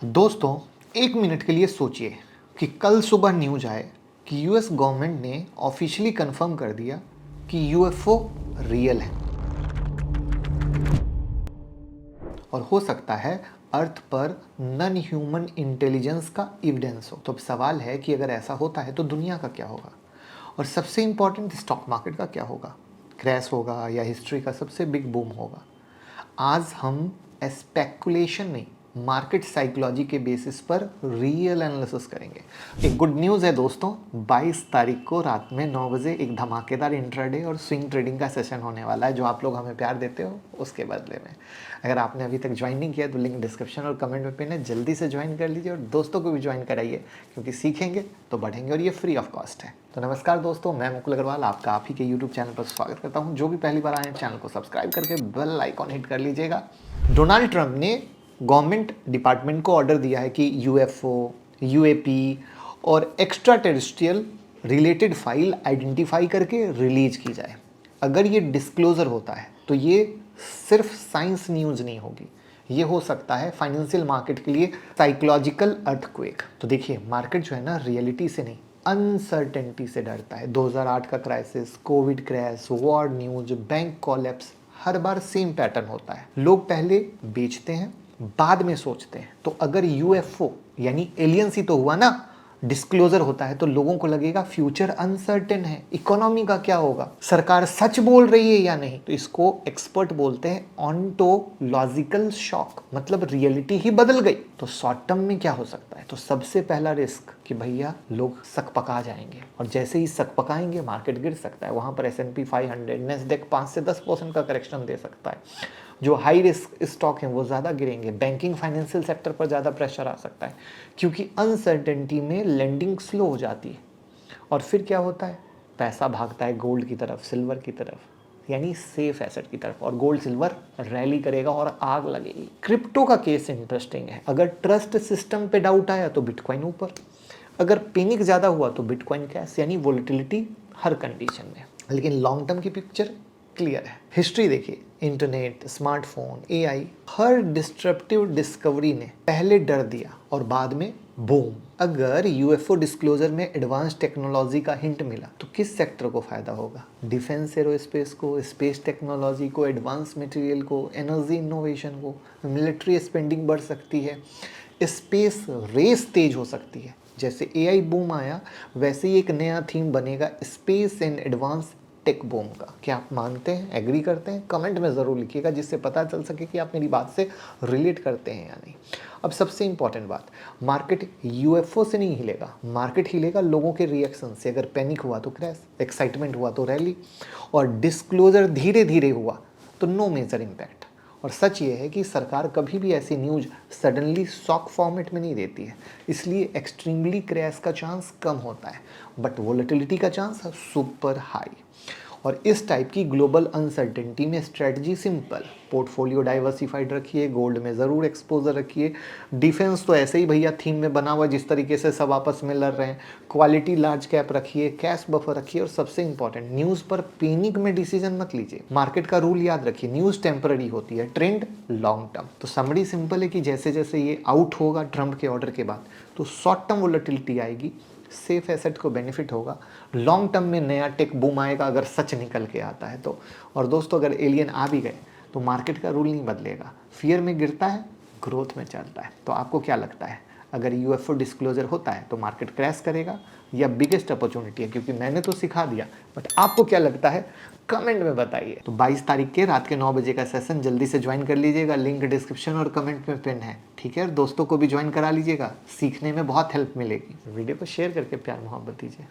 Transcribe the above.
दोस्तों, एक मिनट के लिए सोचिए कि कल सुबह न्यूज आए कि यूएस गवर्नमेंट ने ऑफिशियली कंफर्म कर दिया कि यूएफओ रियल है और हो सकता है अर्थ पर नॉन ह्यूमन इंटेलिजेंस का एविडेंस हो। तो अब सवाल है कि अगर ऐसा होता है तो दुनिया का क्या होगा, और सबसे इंपॉर्टेंट स्टॉक मार्केट का क्या होगा। क्रैश होगा या हिस्ट्री का सबसे बिग बूम होगा। आज हम स्पेकुलेशन नहीं, मार्केट साइकोलॉजी के बेसिस पर रियल एनालिसिस करेंगे। एक गुड न्यूज़ है दोस्तों, 22 तारीख को रात में 9 बजे एक धमाकेदार इंट्राडे और स्विंग ट्रेडिंग का सेशन होने वाला है, जो आप लोग हमें प्यार देते हो उसके बदले में। अगर आपने अभी तक ज्वाइन नहीं किया तो लिंक डिस्क्रिप्शन और कमेंट में पिन है, जल्दी से ज्वाइन कर लीजिए और दोस्तों को भी ज्वाइन कराइए, क्योंकि सीखेंगे तो बढ़ेंगे और ये फ्री ऑफ कॉस्ट है। तो नमस्कार दोस्तों, मैं मुकुल अग्रवाल आपका आप ही के यूट्यूब चैनल पर स्वागत करता हूं। जो भी पहली बार आए चैनल को सब्सक्राइब करके बेल आइकॉन हिट कर लीजिएगा। डोनाल्ड ट्रंप ने गवर्नमेंट डिपार्टमेंट को ऑर्डर दिया है कि यूएफओ, यूएपी और extra terrestrial related file identify करके रिलीज की जाए। अगर ये डिस्क्लोजर होता है तो ये सिर्फ साइंस न्यूज़ नहीं होगी, ये हो सकता है फाइनेंशियल मार्केट के लिए साइकोलॉजिकल अर्थक्वेक। तो देखिए, मार्केट जो है ना, रियलिटी से नहीं अनसर्टेनिटी से डरता है। 2008 का crisis, COVID crash, war news, bank collapse, हर बार सेम पैटर्न होता है। लोग पहले बेचते हैं, बाद में सोचते हैं। तो अगर यूएफओ यानी एलियंस ही तो हुआ ना, डिस्क्लोजर होता है तो लोगों को लगेगा फ्यूचर अनसर्टेन है, इकोनॉमी का क्या होगा, सरकार सच बोल रही है या नहीं। तो इसको एक्सपर्ट बोलते हैं ऑन्टोलॉजिकल शॉक, मतलब रियलिटी ही बदल गई। तो शॉर्ट टर्म में क्या हो सकता है, तो सबसे पहला रिस्क कि भैया लोग सक पका जाएंगे, और जैसे ही सक पकाएंगे मार्केट गिर सकता है। वहां पर S&P 500, नेस्डेक 5 से 10% का करेक्शन दे सकता है। जो हाई रिस्क स्टॉक हैं वो ज़्यादा गिरेंगे। बैंकिंग फाइनेंशियल सेक्टर पर ज़्यादा प्रेशर आ सकता है, क्योंकि अनसर्टेनिटी में लेंडिंग स्लो हो जाती है। और फिर क्या होता है, पैसा भागता है गोल्ड की तरफ, सिल्वर की तरफ, यानी सेफ एसेट की तरफ, और गोल्ड सिल्वर रैली करेगा और आग लगेगी। क्रिप्टो का केस इंटरेस्टिंग है। अगर ट्रस्ट सिस्टम पे डाउट आया तो बिटकॉइन ऊपर, अगर पैनिक ज़्यादा हुआ तो बिटकॉइन क्रैश, यानी वोलेटिलिटी हर कंडीशन में। लेकिन लॉन्ग टर्म की पिक्चर क्लियर है। हिस्ट्री देखिए, इंटरनेट, स्मार्टफोन, एआई, हर डिस्ट्रप्टिव डिस्कवरी ने पहले डर दिया और बाद में बूम। अगर यूएफओ डिस्क्लोजर में एडवांस टेक्नोलॉजी का हिंट मिला तो किस सेक्टर को फायदा होगा? डिफेंस एरोस्पेस को, स्पेस टेक्नोलॉजी को, एडवांस मटेरियल को, एनर्जी इनोवेशन को। मिलिट्री स्पेंडिंग बढ़ सकती है, स्पेस रेस तेज हो सकती है। जैसे एआई बूम आया, वैसे ही एक नया थीम बनेगा space and advance tech boom का। क्या आप मानते हैं, एग्री करते हैं? कमेंट में ज़रूर लिखिएगा, जिससे पता चल सके कि आप मेरी बात से रिलेट करते हैं या नहीं। अब सबसे इंपॉर्टेंट बात, मार्केट यूएफओ से नहीं हिलेगा, मार्केट हिलेगा लोगों के रिएक्शन से। अगर पैनिक हुआ तो क्रैश, एक्साइटमेंट हुआ तो रैली, और डिस्क्लोजर धीरे धीरे हुआ तो नो मेजर इम्पैक्ट। और सच ये है कि सरकार कभी भी ऐसी न्यूज़ सडनली शॉक फॉर्मेट में नहीं देती है, इसलिए एक्सट्रीमली क्रैश का चांस कम होता है, बट वोलेटिलिटी का चांस सुपर हाई। और इस टाइप की ग्लोबल अनसर्टेनिटी में स्ट्रेटजी सिंपल, पोर्टफोलियो डाइवर्सिफाइड रखिए, गोल्ड में ज़रूर एक्सपोजर रखिए, डिफेंस तो ऐसे ही भैया थीम में बना हुआ जिस तरीके से सब आपस में लड़ रहे हैं, क्वालिटी लार्ज कैप रखिए, कैश बफर रखिए, और सबसे इंपॉर्टेंट, न्यूज़ पर पैनिक में डिसीजन मत लीजिए। मार्केट का रूल याद रखिए, न्यूज़ टेम्पररी होती है, ट्रेंड लॉन्ग टर्म। तो समरी सिंपल है कि जैसे जैसे ये आउट होगा ट्रंप के ऑर्डर के बाद, तो शॉर्ट टर्म वोलेटिलिटी आएगी, सेफ एसेट को बेनिफिट होगा, लॉन्ग टर्म में नया टेक बूम आएगा अगर सच निकल के आता है तो। और दोस्तों, अगर एलियन आ भी गए तो मार्केट का रूल नहीं बदलेगा, फियर में गिरता है, ग्रोथ में चलता है। तो आपको क्या लगता है, अगर यूएफओ डिस्क्लोजर होता है तो मार्केट क्रैश करेगा या बिगेस्ट अपॉर्चुनिटी है? क्योंकि मैंने तो सिखा दिया, बट आपको क्या लगता है, कमेंट में बताइए। तो 22 तारीख के रात के 9 बजे का सेशन जल्दी से ज्वाइन कर लीजिएगा, लिंक डिस्क्रिप्शन और कमेंट में पिन है, ठीक है? दोस्तों को भी ज्वाइन करा लीजिएगा, सीखने में बहुत हेल्प मिलेगी। वीडियो को शेयर करके प्यार मोहब्बत दीजिए।